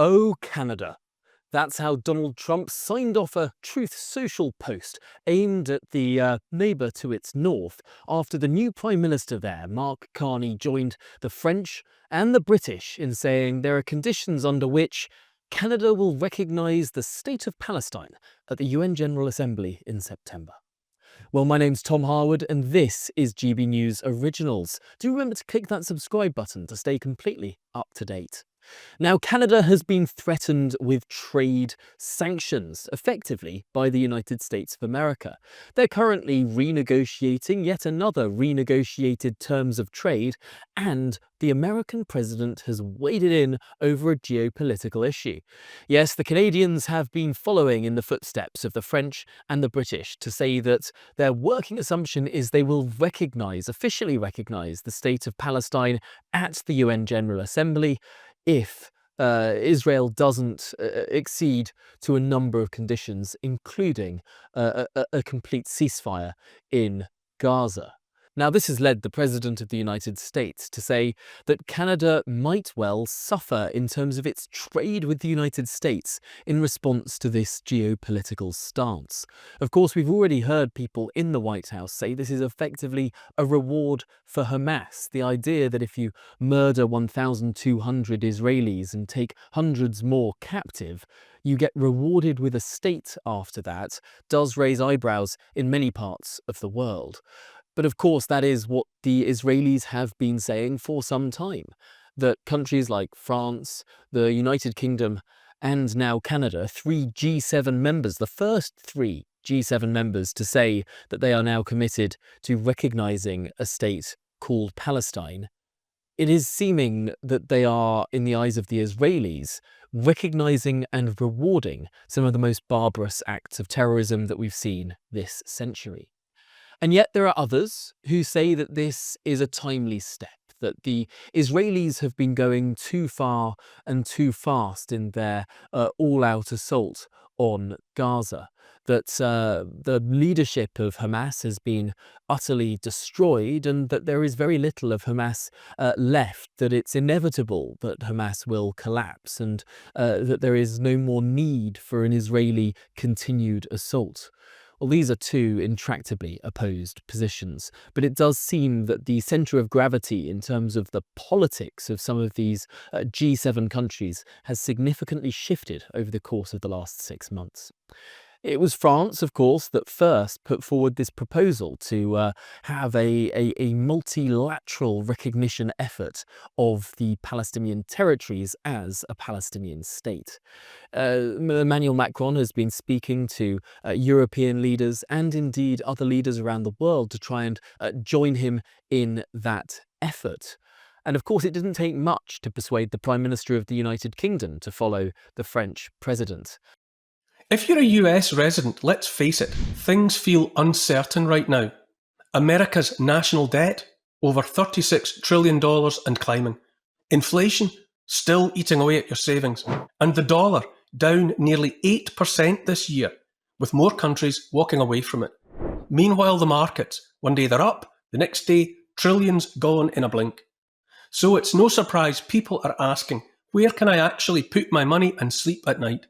Oh, Canada. That's how Donald Trump signed off a Truth Social post aimed at the neighbour to its north after the new Prime Minister there, Mark Carney, joined the French and the British in saying there are conditions under which Canada will recognise the State of Palestine at the UN General Assembly in September. Well, my name's Tom Harwood and this is GB News Originals. Do remember to click that subscribe button to stay completely up to date. Now, Canada has been threatened with trade sanctions, effectively, by the United States of America. They're currently renegotiating yet another renegotiated terms of trade, and the American president has waded in over a geopolitical issue. Yes, the Canadians have been following in the footsteps of the French and the British to say that their working assumption is they will officially recognise the State of Palestine at the UN General Assembly if Israel doesn't accede to a number of conditions, including a complete ceasefire in Gaza. Now, this has led the President of the United States to say that Canada might well suffer in terms of its trade with the United States in response to this geopolitical stance. Of course, we've already heard people in the White House say this is effectively a reward for Hamas. The idea that if you murder 1,200 Israelis and take hundreds more captive, you get rewarded with a state after that, does raise eyebrows in many parts of the world. But of course, that is what the Israelis have been saying for some time, that countries like France, the United Kingdom, and now Canada, three G7 members, the first three G7 members to say that they are now committed to recognising a state called Palestine, it is seeming that they are, in the eyes of the Israelis, recognising and rewarding some of the most barbarous acts of terrorism that we've seen this century. And yet there are others who say that this is a timely step, that the Israelis have been going too far and too fast in their all-out assault on Gaza, that the leadership of Hamas has been utterly destroyed and that there is very little of Hamas left, that it's inevitable that Hamas will collapse and that there is no more need for an Israeli continued assault. Well, these are two intractably opposed positions, but it does seem that the centre of gravity in terms of the politics of some of these G7 countries has significantly shifted over the course of the last 6 months. It was France, of course, that first put forward this proposal to have a multilateral recognition effort of the Palestinian territories as a Palestinian state. Emmanuel Macron has been speaking to European leaders and indeed other leaders around the world to try and join him in that effort. And of course, it didn't take much to persuade the Prime Minister of the United Kingdom to follow the French president. If you're a US resident, let's face it, things feel uncertain right now. America's national debt, over $36 trillion and climbing. Inflation, still eating away at your savings. And the dollar, down nearly 8% this year, with more countries walking away from it. Meanwhile, the markets, one day they're up, the next day, trillions gone in a blink. So it's no surprise people are asking, where can I actually put my money and sleep at night?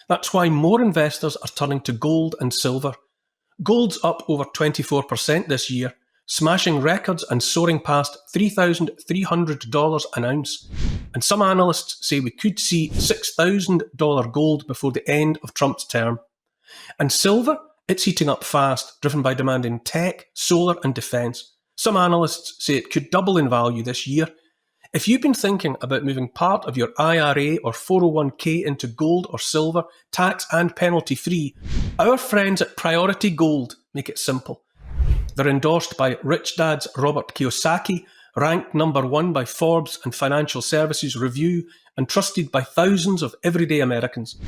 That's why more investors are turning to gold and silver. Gold's up over 24% this year, smashing records and soaring past $3,300 an ounce. And some analysts say we could see $6,000 gold before the end of Trump's term. And silver, it's heating up fast, driven by demand in tech, solar and defence. Some analysts say it could double in value this year. If you've been thinking about moving part of your IRA or 401k into gold or silver, tax and penalty free, our friends at Priority Gold make it simple. They're endorsed by Rich Dad's Robert Kiyosaki, ranked number 1 by Forbes and Financial Services Review, and trusted by thousands of everyday Americans.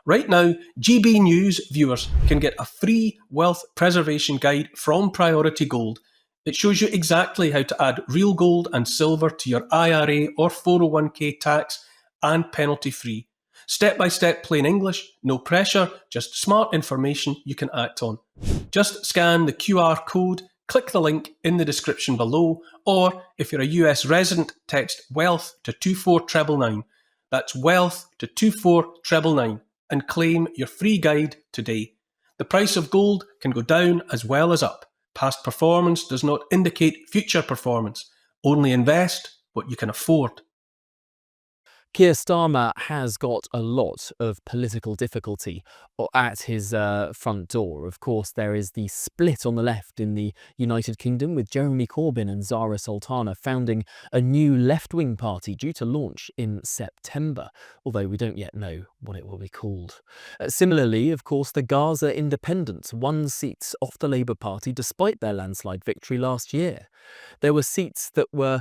Right now, GB News viewers can get a free wealth preservation guide from Priority Gold. It shows you exactly how to add real gold and silver to your IRA or 401k tax and penalty free. Step-by-step plain English, no pressure, just smart information you can act on. Just scan the QR code, click the link in the description below, or if you're a US resident, text WEALTH to 24999. That's wealth to 24999 and claim your free guide today. The price of gold can go down as well as up. Past performance does not indicate future performance. Only invest what you can afford. Keir Starmer has got a lot of political difficulty at his front door. Of course, there is the split on the left in the United Kingdom, with Jeremy Corbyn and Zara Sultana founding a new left-wing party due to launch in September, although we don't yet know what it will be called. Similarly, of course, the Gaza Independents won seats off the Labour Party despite their landslide victory last year. There were seats that were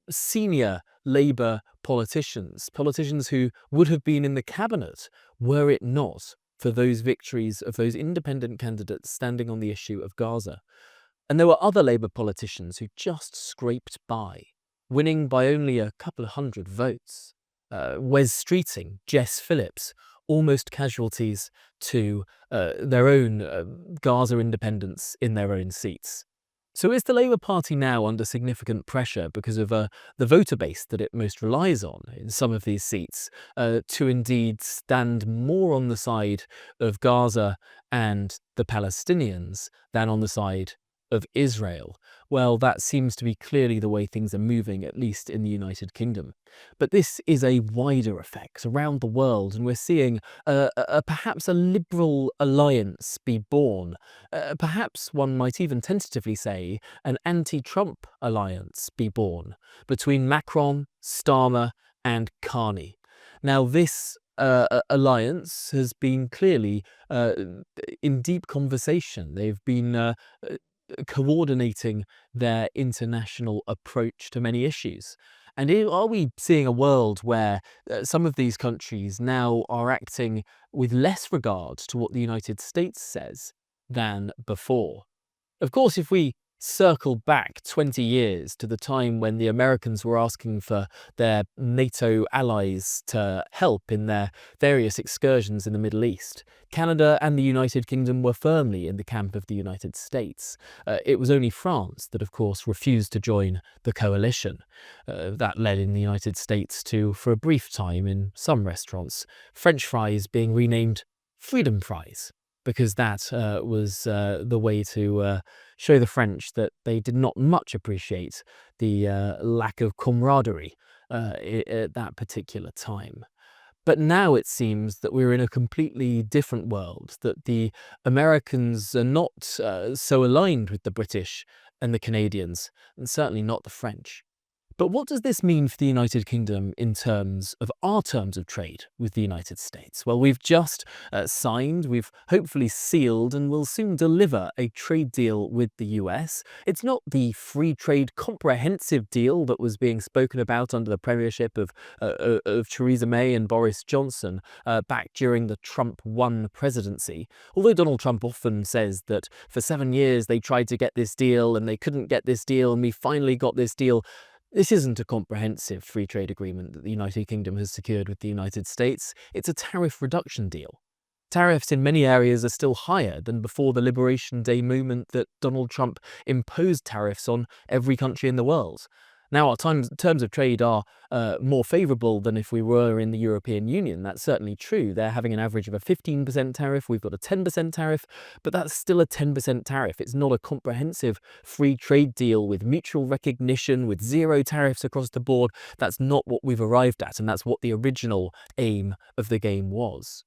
senior Labour politicians who would have been in the cabinet were it not for those victories of those independent candidates standing on the issue of Gaza. And there were other Labour politicians who just scraped by, winning by only a couple of hundred votes. Wes Streeting, Jess Phillips, almost casualties to their own Gaza independents in their own seats. So is the Labour Party now under significant pressure because of the voter base that it most relies on in some of these seats to indeed stand more on the side of Gaza and the Palestinians than on the side of Israel? Well, that seems to be clearly the way things are moving, at least in the United Kingdom. But this is a wider effect around the world, and we're seeing perhaps a liberal alliance be born. Perhaps one might even tentatively say an anti-Trump alliance be born between Macron, Starmer and Carney. Now this alliance has been clearly in deep conversation. They've been coordinating their international approach to many issues. And are we seeing a world where some of these countries now are acting with less regard to what the United States says than before? Of course, if we circle back 20 years to the time when the Americans were asking for their NATO allies to help in their various excursions in the Middle East, Canada and the United Kingdom were firmly in the camp of the United States. It was only France that, of course, refused to join the coalition. That led in the United States to, for a brief time in some restaurants, French fries being renamed Freedom Fries, because that was the way to show the French that they did not much appreciate the lack of camaraderie at that particular time. But now it seems that we're in a completely different world, that the Americans are not so aligned with the British and the Canadians, and certainly not the French. But what does this mean for the United Kingdom in terms of our terms of trade with the United States? Well, we've just signed, we've hopefully sealed, and will soon deliver a trade deal with the US. It's not the free trade comprehensive deal that was being spoken about under the premiership of Theresa May and Boris Johnson back during the Trump 1 presidency. Although Donald Trump often says that for 7 years they tried to get this deal and they couldn't get this deal and we finally got this deal. This isn't a comprehensive free trade agreement that the United Kingdom has secured with the United States. It's a tariff reduction deal. Tariffs in many areas are still higher than before the Liberation Day moment that Donald Trump imposed tariffs on every country in the world. Now, our terms of trade are more favourable than if we were in the European Union. That's certainly true. They're having an average of a 15% tariff. We've got a 10% tariff, but that's still a 10% tariff. It's not a comprehensive free trade deal with mutual recognition, with zero tariffs across the board. That's not what we've arrived at, and that's what the original aim of the game was.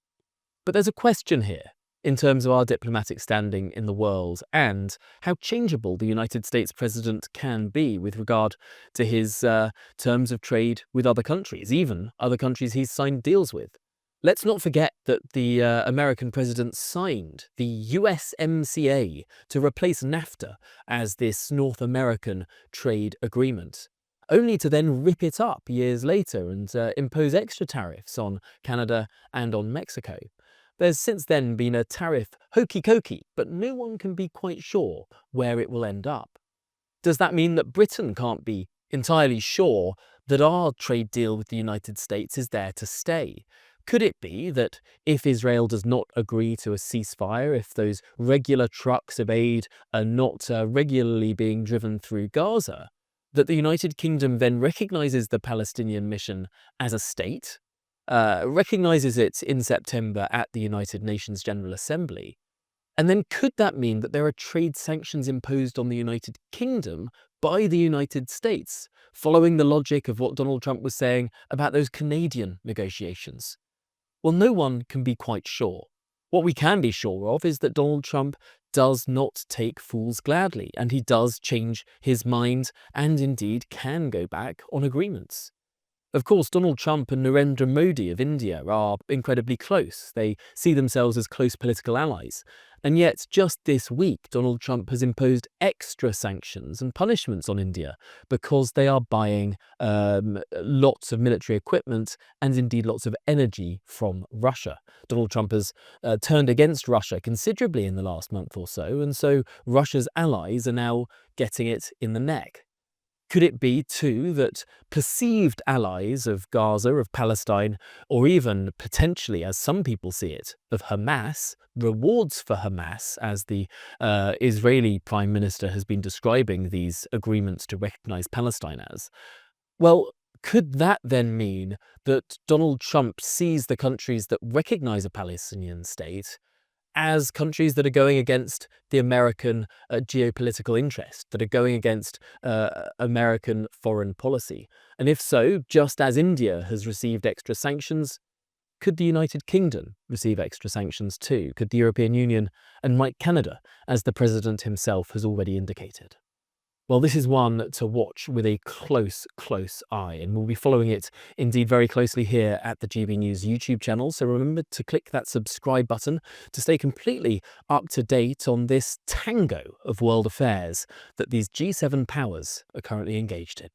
But there's a question here in terms of our diplomatic standing in the world and how changeable the United States president can be with regard to his terms of trade with other countries, even other countries he's signed deals with. Let's not forget that the American president signed the USMCA to replace NAFTA as this North American trade agreement, only to then rip it up years later and impose extra tariffs on Canada and on Mexico. There's since then been a tariff hokey-cokey, but no one can be quite sure where it will end up. Does that mean that Britain can't be entirely sure that our trade deal with the United States is there to stay? Could it be that if Israel does not agree to a ceasefire, if those regular trucks of aid are not regularly being driven through Gaza, that the United Kingdom then recognises the Palestinian mission as a state, recognises it in September at the United Nations General Assembly. And then could that mean that there are trade sanctions imposed on the United Kingdom by the United States, following the logic of what Donald Trump was saying about those Canadian negotiations? Well, no one can be quite sure. What we can be sure of is that Donald Trump does not take fools gladly, and he does change his mind and indeed can go back on agreements. Of course, Donald Trump and Narendra Modi of India are incredibly close. They see themselves as close political allies. And yet, just this week, Donald Trump has imposed extra sanctions and punishments on India because they are buying lots of military equipment and indeed lots of energy from Russia. Donald Trump has turned against Russia considerably in the last month or so, and so Russia's allies are now getting it in the neck. Could it be, too, that perceived allies of Gaza, of Palestine, or even potentially, as some people see it, of Hamas, rewards for Hamas, as the Israeli Prime Minister has been describing these agreements to recognize Palestine as? Well, could that then mean that Donald Trump sees the countries that recognize a Palestinian state as countries that are going against the American geopolitical interest, that are going against American foreign policy? And if so, just as India has received extra sanctions, could the United Kingdom receive extra sanctions too? Could the European Union, and might Canada, as the president himself has already indicated? Well, this is one to watch with a close eye, and we'll be following it indeed very closely here at the GB News YouTube channel. So remember to click that subscribe button to stay completely up to date on this tango of world affairs that these G7 powers are currently engaged in.